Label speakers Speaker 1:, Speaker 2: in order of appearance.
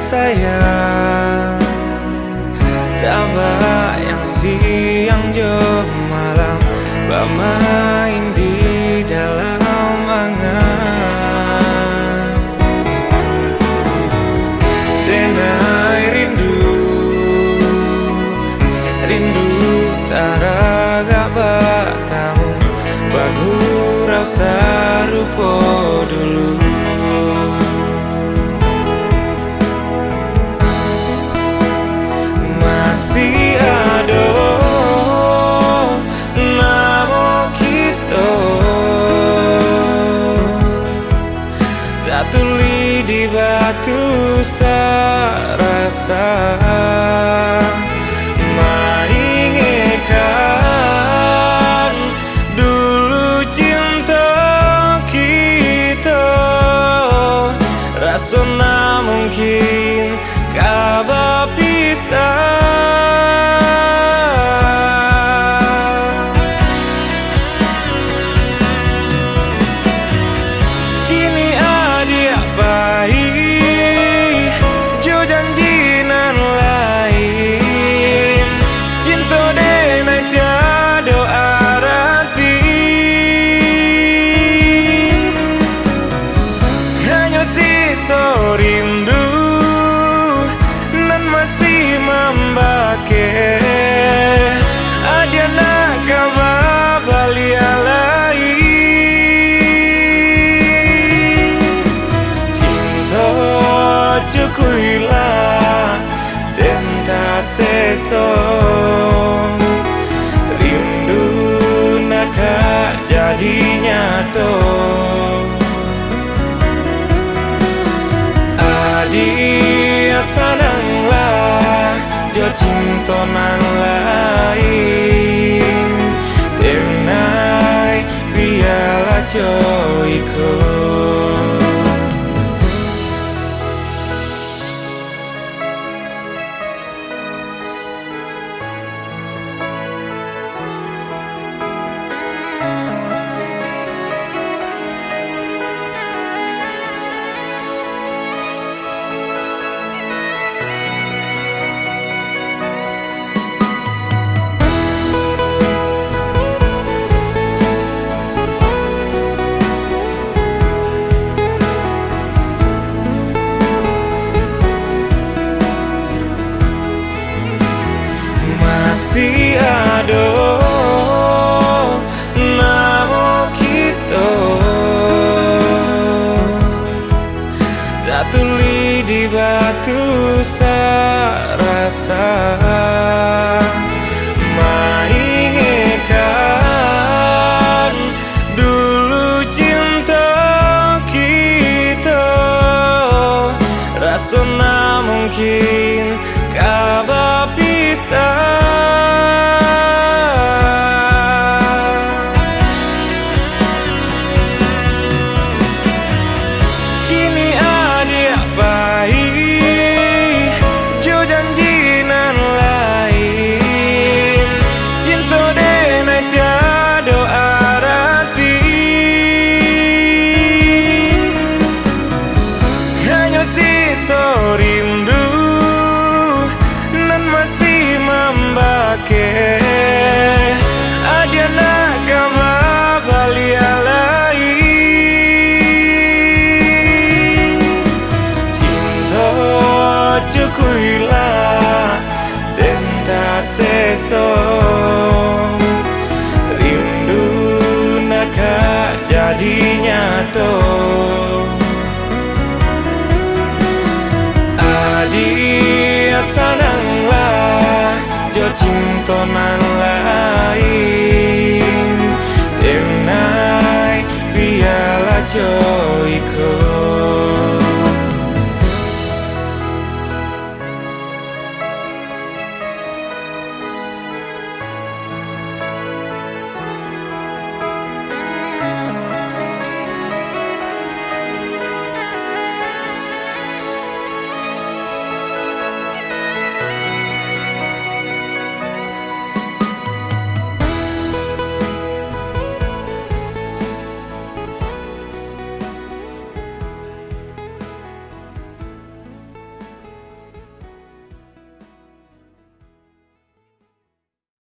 Speaker 1: sayang, tambah yang siang jo malam bermain di dalam angan. Denai rindu, rindu taraga batamu, bagurau sarupo dulu. Masih ada namo kita, tak tuli di batu sarasa, maingekan dulu cinta kita. Rasona mungkin kabar pisah. Kini adik baik jo janjinan lain, cinta denai tiada arti, hanya sisa rindu nan masih membake. Ada nak kabar balia lain, cinta cukuilah dan tak seso, rindu nak jadi nyata. Adik sananglah jo cinta nan lain, denai biarlah jo ikut. Masih ada namo kita, tak tuli di batu sarasa, maingekan dulu cinta kita. Rasona mungkin kabar pisah. Kini adik baik jo janjinan lain, cinta denai tiada arti, hanya sisa rindu nan masih membake. Ada nak kabar balia lain, cinta cukuilah dan tak seso, rindu nak jadi nyata. Adik sananglah jo cinta nan lain, denai biarlah jo ikut.